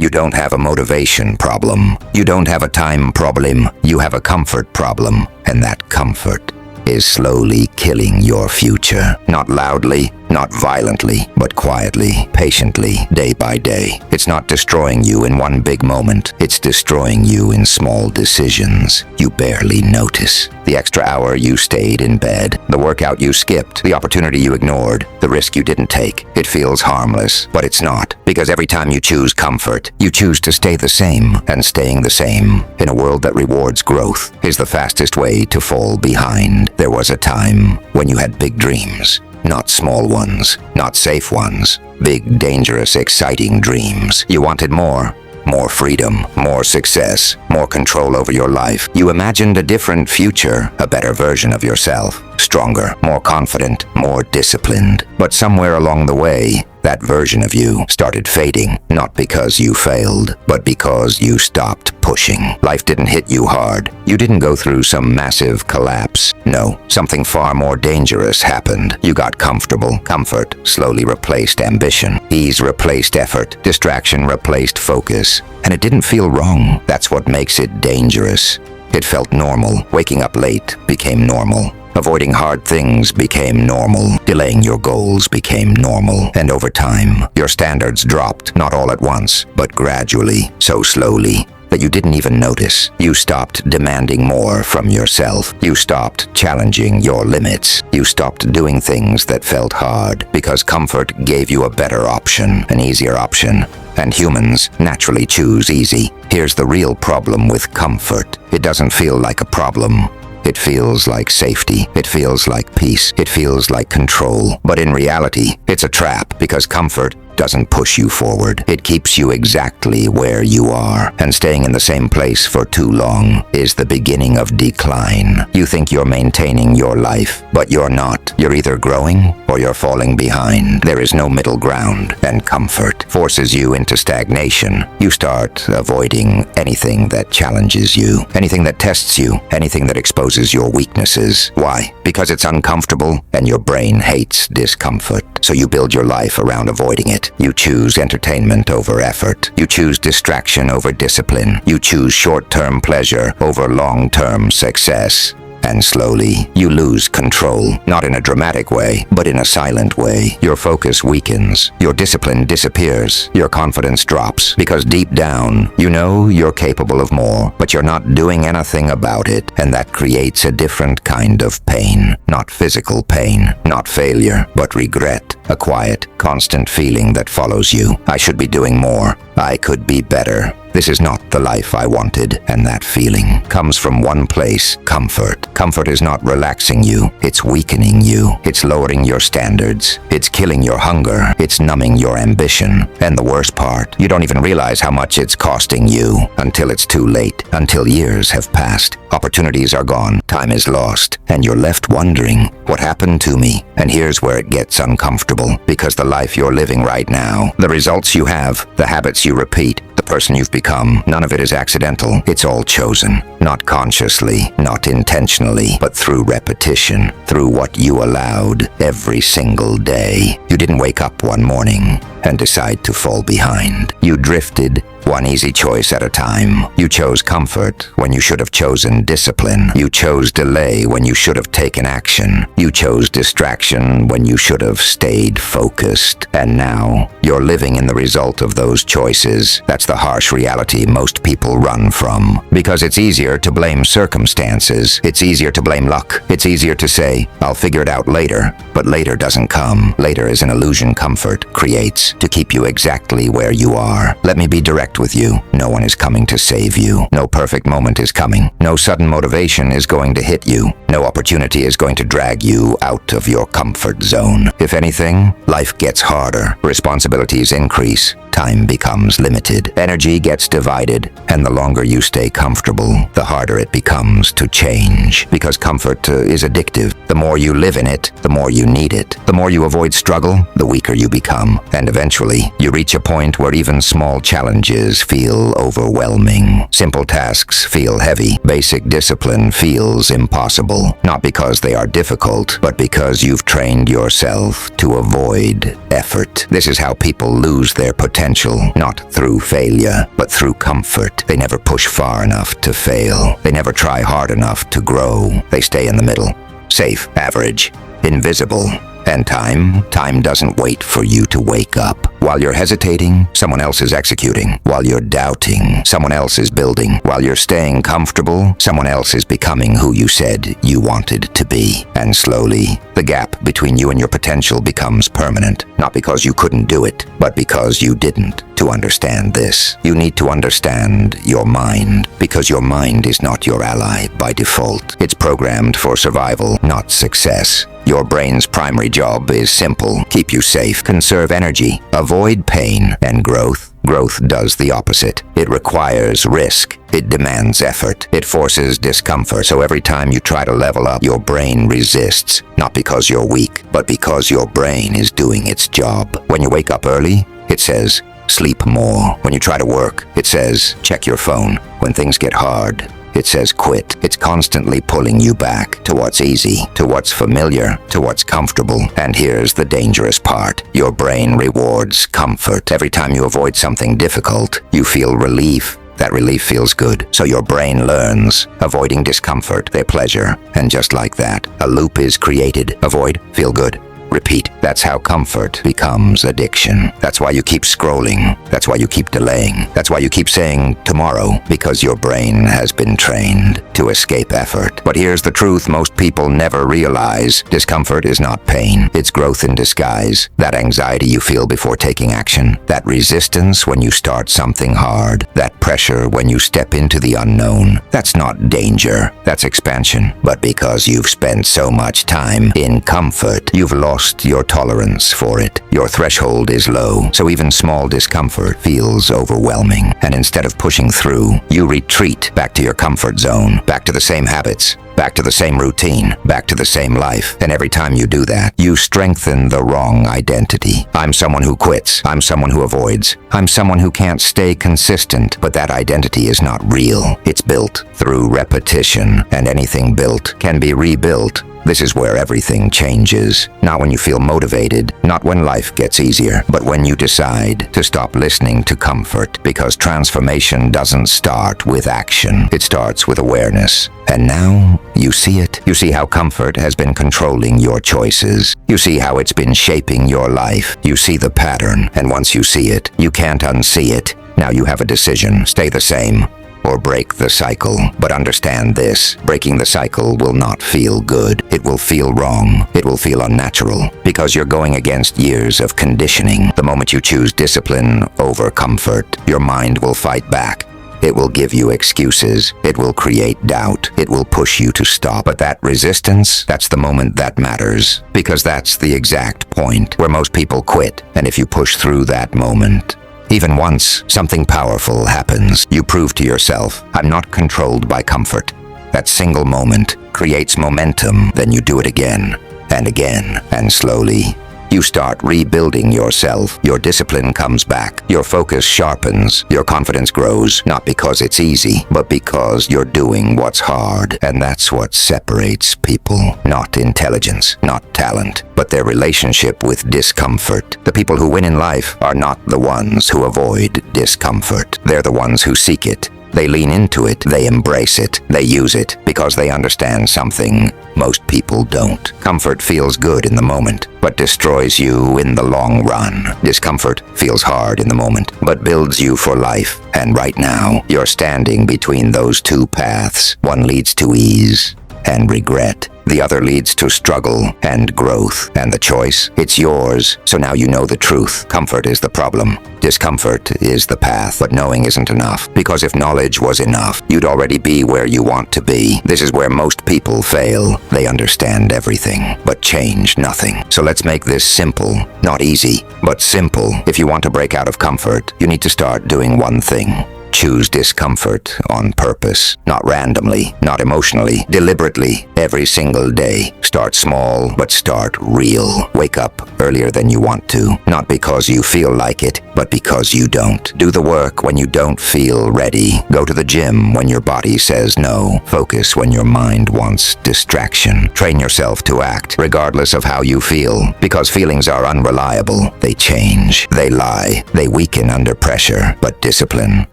You don't have a motivation problem. You don't have a time problem. You have a comfort problem. And that comfort is slowly killing your future. Not loudly, not violently, but quietly, patiently, day by day. It's not destroying you in one big moment. It's destroying you in small decisions you barely notice. The extra hour you stayed in bed, the workout you skipped, the opportunity you ignored, the risk you didn't take. It feels harmless, but it's not. Because every time you choose comfort, you choose to stay the same, and staying the same in a world that rewards growth is the fastest way to fall behind. There was a time when you had big dreams. Not small ones, not safe ones. Big, dangerous, exciting dreams. You wanted more. More freedom, more success, more control over your life. You imagined a different future, a better version of yourself. Stronger, more confident, more disciplined. But somewhere along the way, that version of you started fading, not because you failed, but because you stopped pushing. Life didn't hit you hard. You didn't go through some massive collapse. No, something far more dangerous happened. You got comfortable. Comfort slowly replaced ambition. Ease replaced effort. Distraction replaced focus. And it didn't feel wrong. That's what makes it dangerous. It felt normal. Waking up late became normal. Avoiding hard things became normal. Delaying your goals became normal. And over time, your standards dropped, not all at once, but gradually, so slowly, that you didn't even notice. You stopped demanding more from yourself. You stopped challenging your limits. You stopped doing things that felt hard because comfort gave you a better option, an easier option. And humans naturally choose easy. Here's the real problem with comfort. It doesn't feel like a problem. It feels like safety. It feels like peace. It feels like control. But in reality, it's a trap because comfort doesn't push you forward. It keeps you exactly where you are. And staying in the same place for too long is the beginning of decline. You think you're maintaining your life, but you're not. You're either growing or you're falling behind. There is no middle ground, and comfort forces you into stagnation. You start avoiding anything that challenges you, anything that tests you, anything that exposes your weaknesses. Why? Because it's uncomfortable and your brain hates discomfort. So you build your life around avoiding it. You choose entertainment over effort. You choose distraction over discipline. You choose short-term pleasure over long-term success. And slowly, you lose control, not in a dramatic way, but in a silent way. Your focus weakens, your discipline disappears, your confidence drops, because deep down, you know you're capable of more, but you're not doing anything about it, and that creates a different kind of pain. Not physical pain, not failure, but regret. A quiet, constant feeling that follows you. I should be doing more. I could be better. This is not the life I wanted, and that feeling comes from one place: comfort. Comfort is not relaxing you, it's weakening you. It's lowering your standards. It's killing your hunger. It's numbing your ambition. And the worst part, you don't even realize how much it's costing you until it's too late, until years have passed. Opportunities are gone, time is lost, and you're left wondering, what happened to me? And here's where it gets uncomfortable, because the life you're living right now, the results you have, the habits you repeat, the person you've become, none of it is accidental. It's all chosen. Not consciously, not intentionally, but through repetition, through what you allowed every single day. You didn't wake up one morning and decide to fall behind. You drifted, one easy choice at a time. You chose comfort when you should have chosen discipline. You chose delay when you should have taken action. You chose distraction when you should have stayed focused. And now, you're living in the result of those choices. That's the harsh reality most people run from. Because it's easier to blame circumstances. It's easier to blame luck. It's easier to say, I'll figure it out later. But later doesn't come. Later is an illusion comfort creates to keep you exactly where you are. Let me be direct with you. No one is coming to save you. No perfect moment is coming. No sudden motivation is going to hit you. No opportunity is going to drag you out of your comfort zone. If anything, life gets harder. Responsibilities increase. Time becomes limited. Energy gets divided. And the longer you stay comfortable, the harder it becomes to change. Because comfort is addictive. The more you live in it, the more you need it. The more you avoid struggle, the weaker you become. And Eventually, you reach a point where even small challenges feel overwhelming. Simple tasks feel heavy. Basic discipline feels impossible. Not because they are difficult, but because you've trained yourself to avoid effort. This is how people lose their potential, not through failure, but through comfort. They never push far enough to fail. They never try hard enough to grow. They stay in the middle. Safe, average, invisible. And time doesn't wait for you to wake up. While you're hesitating, someone else is executing. While you're doubting, someone else is building. While you're staying comfortable, someone else is becoming who you said you wanted to be. And slowly, the gap between you and your potential becomes permanent. Not because you couldn't do it, but because you didn't. To understand this, you need to understand your mind, because your mind is not your ally by default. It's programmed for survival, not success. Your brain's primary job is simple: keep you safe, conserve energy, avoid pain, and growth. Growth does the opposite. It requires risk. It demands effort. It forces discomfort. So every time you try to level up, your brain resists. Not because you're weak, but because your brain is doing its job. When you wake up early, it says, sleep more. When you try to work, it says, check your phone. When things get hard, it says quit. It's constantly pulling you back to what's easy, to what's familiar, to what's comfortable. And here's the dangerous part. Your brain rewards comfort. Every time you avoid something difficult, you feel relief. That relief feels good. So your brain learns, avoiding discomfort, their pleasure. And just like that, a loop is created. Avoid, feel good. Repeat. That's how comfort becomes addiction. That's why you keep scrolling. That's why you keep delaying. That's why you keep saying tomorrow, because your brain has been trained to escape effort. But here's the truth most people never realize. Discomfort is not pain. It's growth in disguise. That anxiety you feel before taking action. That resistance when you start something hard. That pressure when you step into the unknown. That's not danger. That's expansion. But because you've spent so much time in comfort, you've lost your tolerance for it. Your threshold is low, so even small discomfort feels overwhelming. And instead of pushing through, you retreat back to your comfort zone, back to the same habits, back to the same routine, back to the same life. And every time you do that, you strengthen the wrong identity. I'm someone who quits. I'm someone who avoids. I'm someone who can't stay consistent. But that identity is not real. It's built through repetition, and anything built can be rebuilt. This is where everything changes. Not when you feel motivated, not when life gets easier, but when you decide to stop listening to comfort, because transformation doesn't start with action. It starts with awareness. And now, you see it. You see how comfort has been controlling your choices. You see how it's been shaping your life. You see the pattern, and once you see it, you can't unsee it. Now you have a decision. Stay the same, or break the cycle. But understand this, breaking the cycle will not feel good. It will feel wrong. It will feel unnatural, because you're going against years of conditioning. The moment you choose discipline over comfort, your mind will fight back. It will give you excuses. It will create doubt. It will push you to stop. But that resistance, that's the moment that matters, because that's the exact point where most people quit. And if you push through that moment, even once, something powerful happens. You prove to yourself, I'm not controlled by comfort. That single moment creates momentum. Then you do it again, and slowly, you start rebuilding yourself. Your discipline comes back. Your focus sharpens. Your confidence grows, not because it's easy, but because you're doing what's hard. And that's what separates people. Not intelligence, not talent, but their relationship with discomfort. The people who win in life are not the ones who avoid discomfort. They're the ones who seek it. They lean into it, they embrace it, they use it, because they understand something most people don't. Comfort feels good in the moment, but destroys you in the long run. Discomfort feels hard in the moment, but builds you for life. And right now, you're standing between those two paths. One leads to ease and regret. The other leads to struggle and growth. And the choice, it's yours. So now you know the truth. Comfort is the problem. Discomfort is the path. But knowing isn't enough. Because if knowledge was enough, you'd already be where you want to be. This is where most people fail. They understand everything, but change nothing. So let's make this simple. Not easy, but simple. If you want to break out of comfort, you need to start doing one thing. choose discomfort on purpose, not randomly, not emotionally, deliberately, every single day. Start small, but start real. Wake up earlier than you want to, not because you feel like it, but because you don't. Do the work when you don't feel ready. Go to the gym when your body says no. Focus when your mind wants distraction. Train yourself to act, regardless of how you feel, because feelings are unreliable. They change, they lie, they weaken under pressure. But discipline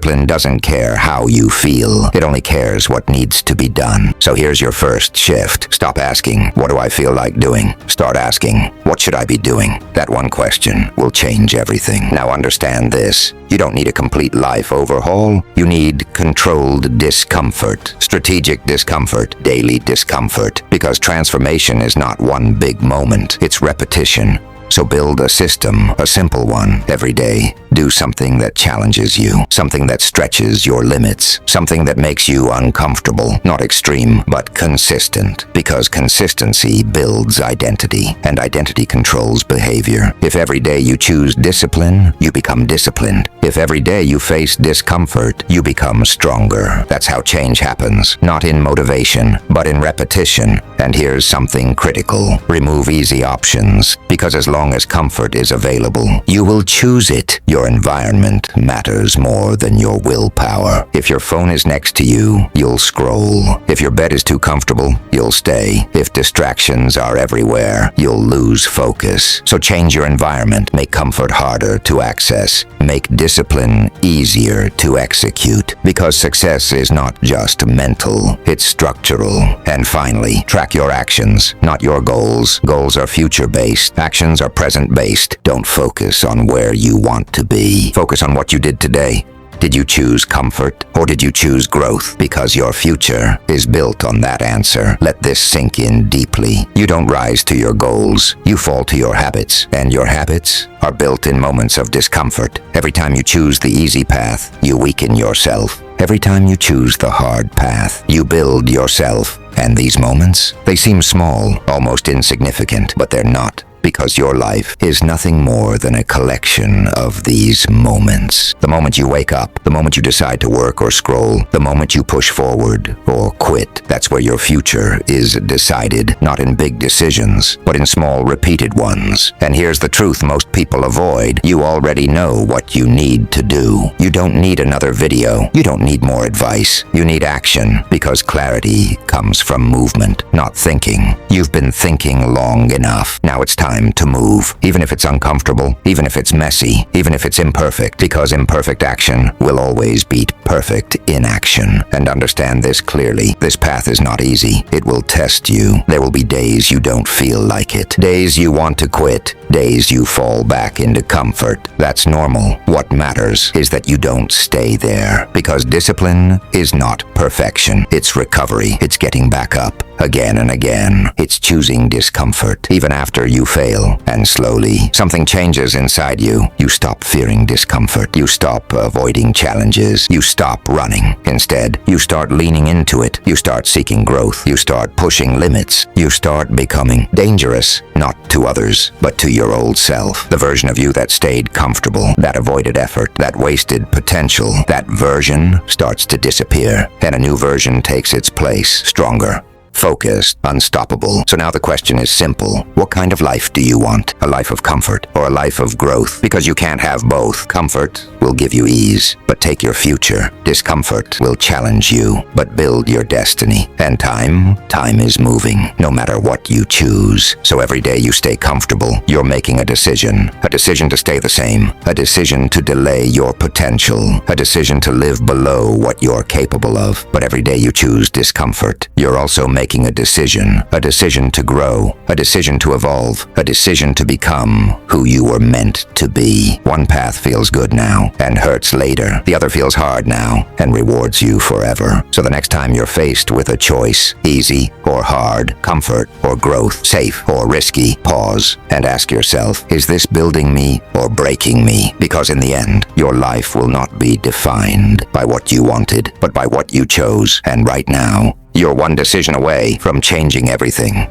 doesn't care how you feel. It only cares what needs to be done. So here's your first shift. Stop asking, what do I feel like doing? Start asking, what should I be doing? That one question will change everything. Now understand this. You don't need a complete life overhaul. You need controlled discomfort, strategic discomfort, daily discomfort, because transformation is not one big moment. It's repetition. So build a system, a simple one, every day. Do something that challenges you, something that stretches your limits, something that makes you uncomfortable, not extreme, but consistent. Because consistency builds identity, and identity controls behavior. If every day you choose discipline, you become disciplined. If every day you face discomfort, you become stronger. That's how change happens, not in motivation, but in repetition. And here's something critical. Remove easy options, because as long as comfort is available, you will choose it. Your environment matters more than your willpower. If your phone is next to you, you'll scroll. If your bed is too comfortable, you'll stay. If distractions are everywhere, you'll lose focus. So change your environment. Make comfort harder to access. Make discipline easier to execute. Because success is not just mental, it's structural. And finally, track your actions, not your goals. Goals are future-based. Actions are present-based. Don't focus on where you want to be. Focus on what you did today. Did you choose comfort, or did you choose growth? Because your future is built on that answer. Let this sink in deeply. You don't rise to your goals. You fall to your habits. And your habits are built in moments of discomfort. Every time you choose the easy path, you weaken yourself. Every time you choose the hard path, you build yourself. And these moments, they seem small, almost insignificant, but they're not. Because your life is nothing more than a collection of these moments. The moment you wake up, the moment you decide to work or scroll, the moment you push forward or quit, that's where your future is decided, not in big decisions, but in small, repeated ones. And here's the truth most people avoid. You already know what you need to do. You don't need another video. You don't need more advice. You need action, because clarity comes from movement, not thinking. You've been thinking long enough. Now it's time to move, even if it's uncomfortable, even if it's messy, even if it's imperfect, because imperfect action will always beat perfect inaction. And understand this clearly. This path is not easy. It will test you. There will be days you don't feel like it, days you want to quit, days you fall back into comfort. That's normal. What matters is that you don't stay there, because discipline is not perfection. It's recovery. It's getting back up again and again. It's choosing discomfort, even after you fail. And slowly, something changes inside you. You stop fearing discomfort. You stop avoiding challenges. You stop running. Instead, you start leaning into it. You start seeking growth. You start pushing limits. You start becoming dangerous, not to others, but to your old self. The version of you that stayed comfortable, that avoided effort, that wasted potential. That version starts to disappear, and a new version takes its place, stronger, focused, unstoppable. So now the question is simple. What kind of life do you want? A life of comfort or a life of growth? Because you can't have both. Comfort will give you ease, but take your future. Discomfort will challenge you, but build your destiny. And time is moving, no matter what you choose. So every day you stay comfortable, you're making a decision to stay the same, a decision to delay your potential, a decision to live below what you're capable of. But every day you choose discomfort, you're also making a decision to grow, a decision to evolve, a decision to become who you were meant to be. One path feels good now and hurts later. The other feels hard now and rewards you forever. So the next time you're faced with a choice, easy or hard, comfort or growth, safe or risky, pause and ask yourself, is this building me or breaking me? Because in the end, your life will not be defined by what you wanted, but by what you chose. And right now, you're one decision away from changing everything.